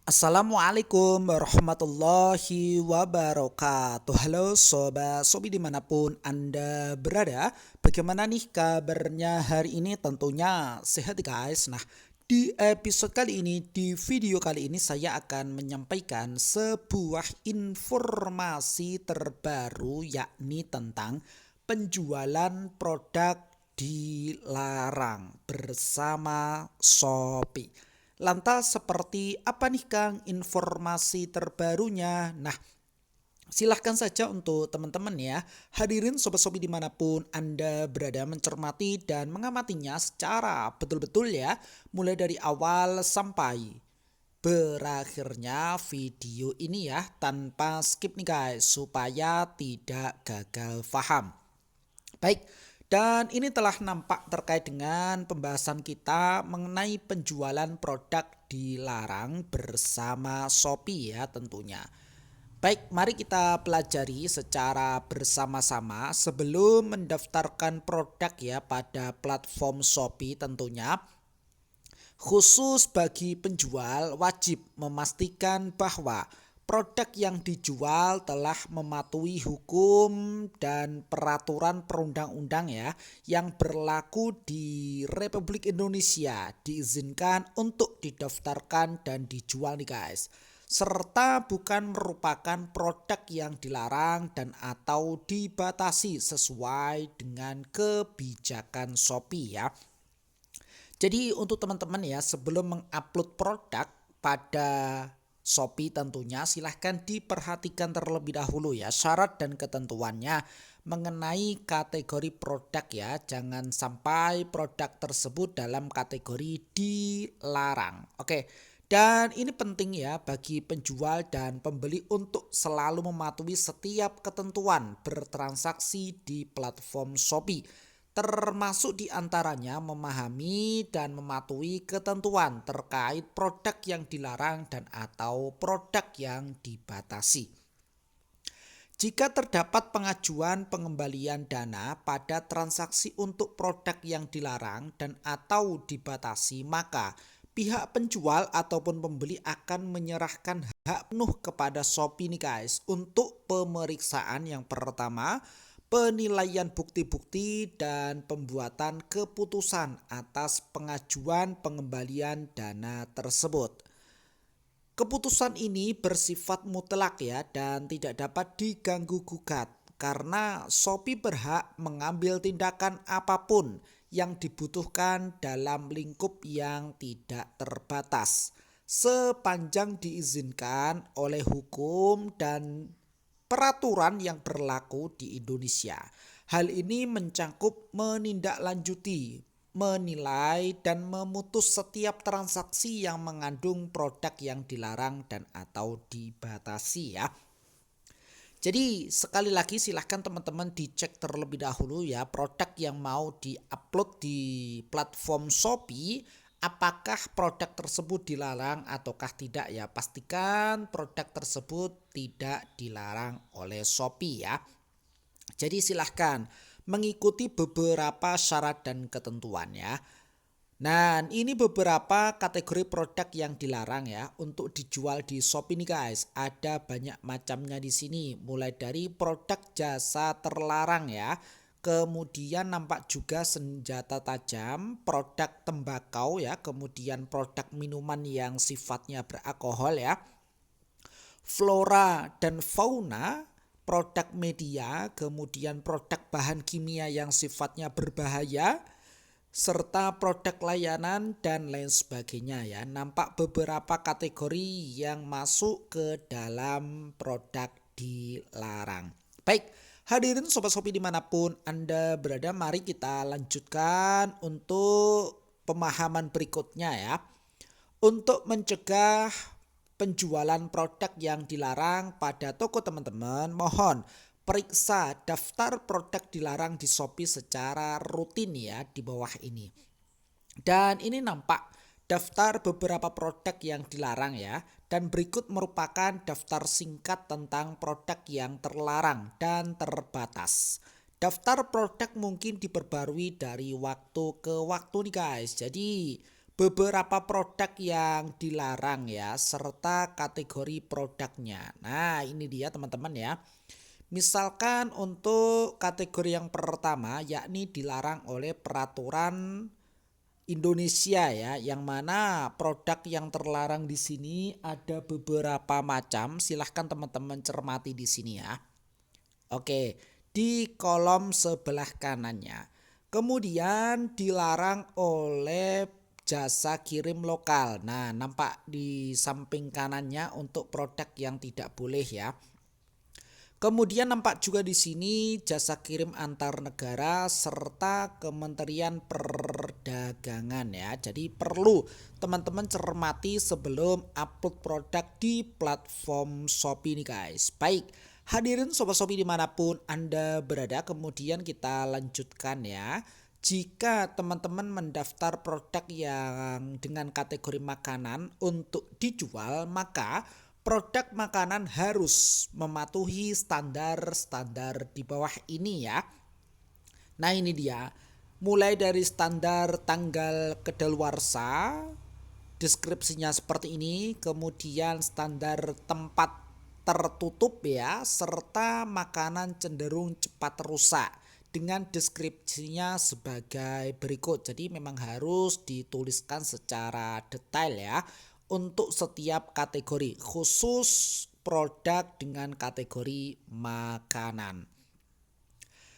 Assalamualaikum warahmatullahi wabarakatuh. Halo sobat sobi dimanapun Anda berada. Bagaimana nih kabarnya hari ini? Tentunya sehat guys. Nah, di episode kali ini, di video kali ini saya akan menyampaikan sebuah informasi terbaru, yakni tentang penjualan produk dilarang bersama Shopee. Lantas seperti apa nih Kang informasi terbarunya? Nah, silahkan saja untuk teman-teman ya, hadirin sobat-sobi dimanapun Anda berada mencermati dan mengamatinya secara betul-betul ya, mulai dari awal sampai berakhirnya video ini ya, tanpa skip nih guys, supaya tidak gagal paham. Baik, dan ini telah nampak terkait dengan pembahasan kita mengenai penjualan produk dilarang bersama Shopee ya tentunya. Baik, mari kita pelajari secara bersama-sama sebelum mendaftarkan produk ya pada platform Shopee tentunya. Khusus bagi penjual wajib memastikan bahwa produk yang dijual telah mematuhi hukum dan peraturan perundang-undang ya yang berlaku di Republik Indonesia, diizinkan untuk didaftarkan dan dijual nih guys, serta bukan merupakan produk yang dilarang dan atau dibatasi sesuai dengan kebijakan Shopee ya. Jadi untuk teman-teman ya, sebelum mengupload produk pada Shopee tentunya silahkan diperhatikan terlebih dahulu ya syarat dan ketentuannya mengenai kategori produk ya. Jangan sampai produk tersebut dalam kategori dilarang. Oke. Dan ini penting ya bagi penjual dan pembeli untuk selalu mematuhi setiap ketentuan bertransaksi di platform Shopee, termasuk diantaranya memahami dan mematuhi ketentuan terkait produk yang dilarang dan atau produk yang dibatasi. Jika terdapat pengajuan pengembalian dana pada transaksi untuk produk yang dilarang dan atau dibatasi, maka pihak penjual ataupun pembeli akan menyerahkan hak penuh kepada Shopee nih guys untuk pemeriksaan yang pertama, penilaian bukti-bukti dan pembuatan keputusan atas pengajuan pengembalian dana tersebut. Keputusan ini bersifat mutlak ya dan tidak dapat diganggu gugat karena Shopee berhak mengambil tindakan apapun yang dibutuhkan dalam lingkup yang tidak terbatas sepanjang diizinkan oleh hukum dan peraturan yang berlaku di Indonesia. Hal ini mencangkup menindaklanjuti, menilai dan memutus setiap transaksi yang mengandung produk yang dilarang dan atau dibatasi ya. Jadi sekali lagi silahkan teman-teman dicek terlebih dahulu ya produk yang mau diupload di platform Shopee, apakah produk tersebut dilarang ataukah tidak ya. Pastikan produk tersebut tidak dilarang oleh Shopee ya. Jadi silahkan mengikuti beberapa syarat dan ketentuan ya. Nah, ini beberapa kategori produk yang dilarang ya untuk dijual di Shopee nih guys. Ada banyak macamnya di sini, mulai dari produk jasa terlarang ya. Kemudian nampak juga senjata tajam, produk tembakau ya, kemudian produk minuman yang sifatnya beralkohol ya, flora dan fauna, produk media, kemudian produk bahan kimia yang sifatnya berbahaya, serta produk layanan dan lain sebagainya ya. Nampak beberapa kategori yang masuk ke dalam produk dilarang. Baik, hadirin sobat Shopee dimanapun Anda berada, mari kita lanjutkan untuk pemahaman berikutnya ya. Untuk mencegah penjualan produk yang dilarang pada toko teman-teman, mohon periksa daftar produk dilarang di Shopee secara rutin ya di bawah ini. Dan ini nampak daftar beberapa produk yang dilarang ya. Dan berikut merupakan daftar singkat tentang produk yang terlarang dan terbatas. Daftar produk mungkin diperbarui dari waktu ke waktu nih guys. Jadi beberapa produk yang dilarang ya, serta kategori produknya. Nah, ini dia teman-teman ya. Misalkan untuk kategori yang pertama yakni dilarang oleh peraturan Indonesia ya, yang mana produk yang terlarang di sini ada beberapa macam. Silahkan teman-teman cermati di sini ya. Oke, di kolom sebelah kanannya. Kemudian dilarang oleh jasa kirim lokal. Nah, nampak di samping kanannya untuk produk yang tidak boleh ya. Kemudian nampak juga di sini jasa kirim antar negara serta Kementerian Perdagangan ya. Jadi perlu teman-teman cermati sebelum upload produk di platform Shopee nih guys. Baik, hadirin Sobat Shopee dimanapun Anda berada, kemudian kita lanjutkan ya. Jika teman-teman mendaftar produk yang dengan kategori makanan untuk dijual, maka produk makanan harus mematuhi standar-standar di bawah ini ya. Nah, ini dia. Mulai dari standar tanggal kedaluarsa, deskripsinya seperti ini, kemudian standar tempat tertutup ya, serta makanan cenderung cepat rusak dengan deskripsinya sebagai berikut. Jadi memang harus dituliskan secara detail ya untuk setiap kategori, khusus produk dengan kategori makanan.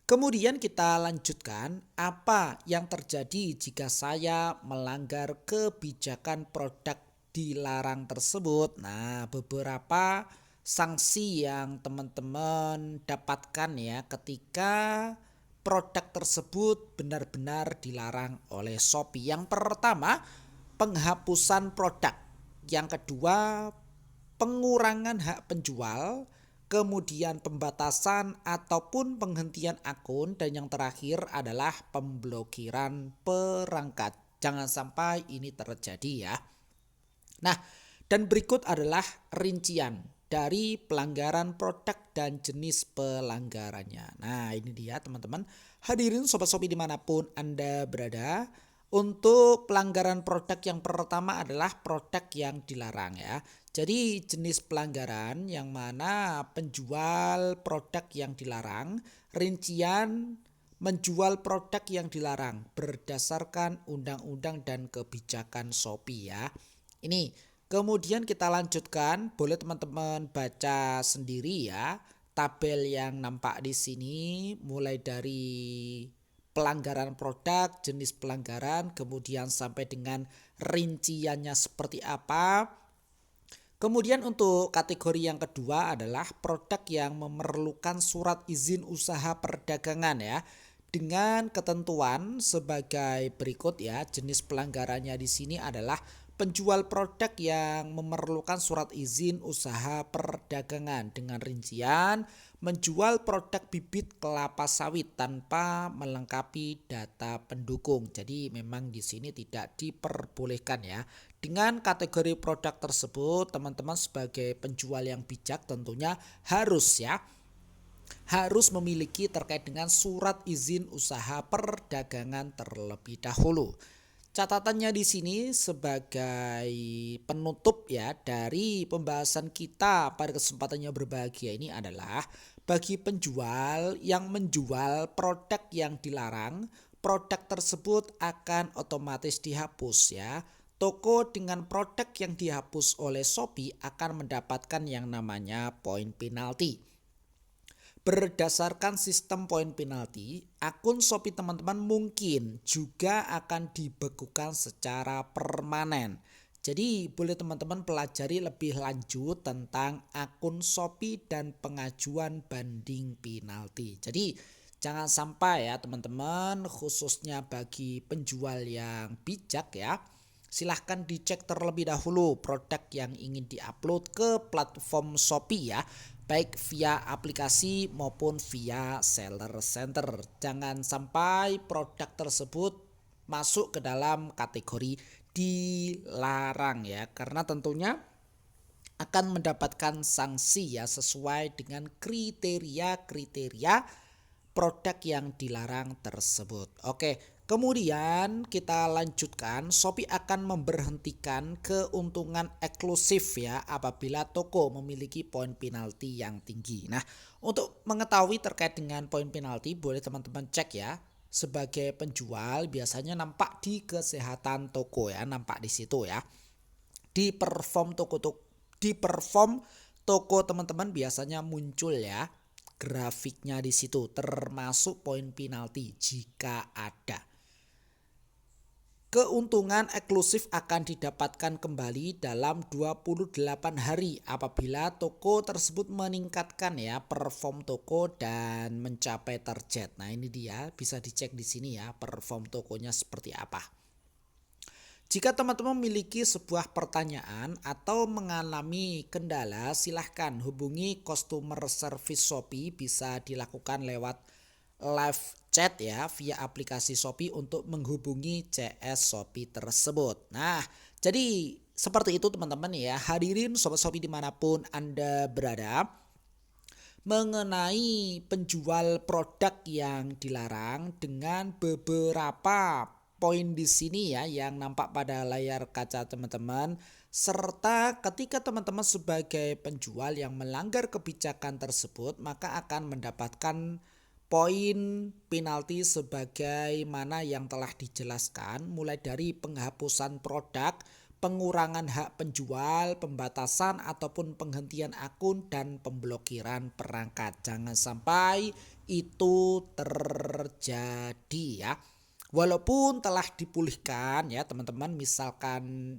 Kemudian kita lanjutkan, apa yang terjadi jika saya melanggar kebijakan produk dilarang tersebut. Nah, beberapa sanksi yang teman-teman dapatkan ya ketika produk tersebut benar-benar dilarang oleh Shopee. Yang pertama, penghapusan produk. Yang kedua, pengurangan hak penjual, kemudian pembatasan ataupun penghentian akun, dan yang terakhir adalah pemblokiran perangkat. Jangan sampai ini terjadi ya. Nah, dan berikut adalah rincian dari pelanggaran produk dan jenis pelanggarannya. Nah, ini dia teman-teman. Hadirin Sobat Shopee dimanapun Anda berada. Untuk pelanggaran produk yang pertama adalah produk yang dilarang ya. Jadi jenis pelanggaran yang mana penjual produk yang dilarang, rincian menjual produk yang dilarang berdasarkan undang-undang dan kebijakan Shopee ya. Ini kemudian kita lanjutkan, boleh teman-teman baca sendiri ya tabel yang nampak di sini mulai dari pelanggaran produk, jenis pelanggaran, kemudian sampai dengan rinciannya seperti apa. Kemudian untuk kategori yang kedua adalah produk yang memerlukan surat izin usaha perdagangan ya. Dengan ketentuan sebagai berikut ya, jenis pelanggarannya di sini adalah penjual produk yang memerlukan surat izin usaha perdagangan dengan rincian menjual produk bibit kelapa sawit tanpa melengkapi data pendukung. Jadi memang di sini tidak diperbolehkan ya. Dengan kategori produk tersebut, teman-teman sebagai penjual yang bijak tentunya harus memiliki terkait dengan surat izin usaha perdagangan terlebih dahulu. Catatannya di sini sebagai penutup ya dari pembahasan kita pada kesempatannya berbahagia ini adalah bagi penjual yang menjual produk yang dilarang, produk tersebut akan otomatis dihapus ya. Toko dengan produk yang dihapus oleh Shopee akan mendapatkan yang namanya poin penalti. Berdasarkan sistem poin penalti, akun Shopee teman-teman mungkin juga akan dibekukan secara permanen. Jadi boleh teman-teman pelajari lebih lanjut tentang akun Shopee dan pengajuan banding penalti. Jadi jangan sampai ya teman-teman, khususnya bagi penjual yang bijak ya. Silahkan dicek terlebih dahulu produk yang ingin diupload ke platform Shopee ya, baik via aplikasi maupun via seller center. Jangan sampai produk tersebut masuk ke dalam kategori dilarang ya, karena tentunya akan mendapatkan sanksi ya sesuai dengan kriteria produk yang dilarang tersebut. Oke, Kemudian kita lanjutkan, Shopee akan memberhentikan keuntungan eksklusif ya apabila toko memiliki poin penalti yang tinggi. Nah, untuk mengetahui terkait dengan poin penalti boleh teman-teman cek ya. Sebagai penjual biasanya nampak di kesehatan toko ya, nampak di situ ya. Di perform toko teman-teman biasanya muncul ya grafiknya di situ termasuk poin penalti jika ada. Keuntungan eksklusif akan didapatkan kembali dalam 28 hari apabila toko tersebut meningkatkan ya perform toko dan mencapai target. Nah, ini dia bisa dicek di sini ya perform tokonya seperti apa. Jika teman-teman memiliki sebuah pertanyaan atau mengalami kendala, silahkan hubungi customer service Shopee, bisa dilakukan lewat live chat ya via aplikasi Shopee untuk menghubungi CS Shopee tersebut. Nah, jadi seperti itu teman-teman ya, hadirin Sobat Shopee dimanapun Anda berada, mengenai penjual produk yang dilarang dengan beberapa poin di sini ya yang nampak pada layar kaca teman-teman, serta ketika teman-teman sebagai penjual yang melanggar kebijakan tersebut maka akan mendapatkan poin penalti sebagaimana yang telah dijelaskan, mulai dari penghapusan produk, pengurangan hak penjual, pembatasan ataupun penghentian akun, dan pemblokiran perangkat. Jangan sampai itu terjadi ya. Walaupun telah dipulihkan ya teman-teman, misalkan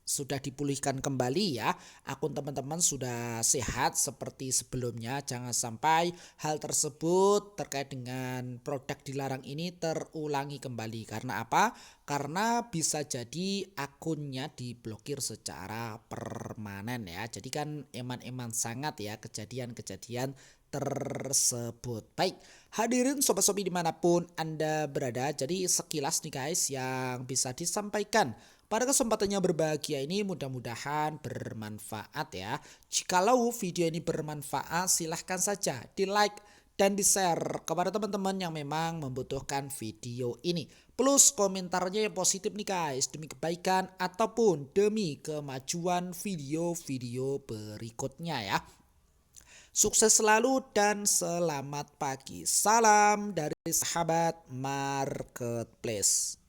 sudah dipulihkan kembali ya, akun teman-teman sudah sehat seperti sebelumnya, jangan sampai hal tersebut terkait dengan produk dilarang ini terulangi kembali. Karena apa? Karena bisa jadi akunnya diblokir secara permanen ya. Jadi kan eman-eman sangat ya kejadian-kejadian tersebut. Baik, hadirin Sobat Shopee dimanapun Anda berada, jadi sekilas nih guys yang bisa disampaikan pada kesempatannya berbahagia ini, mudah-mudahan bermanfaat ya. Jikalau video ini bermanfaat, silahkan saja di like dan di share kepada teman-teman yang memang membutuhkan video ini. Plus komentarnya yang positif nih guys, demi kebaikan ataupun demi kemajuan video-video berikutnya ya. Sukses selalu dan selamat pagi. Salam dari sahabat Marketplace.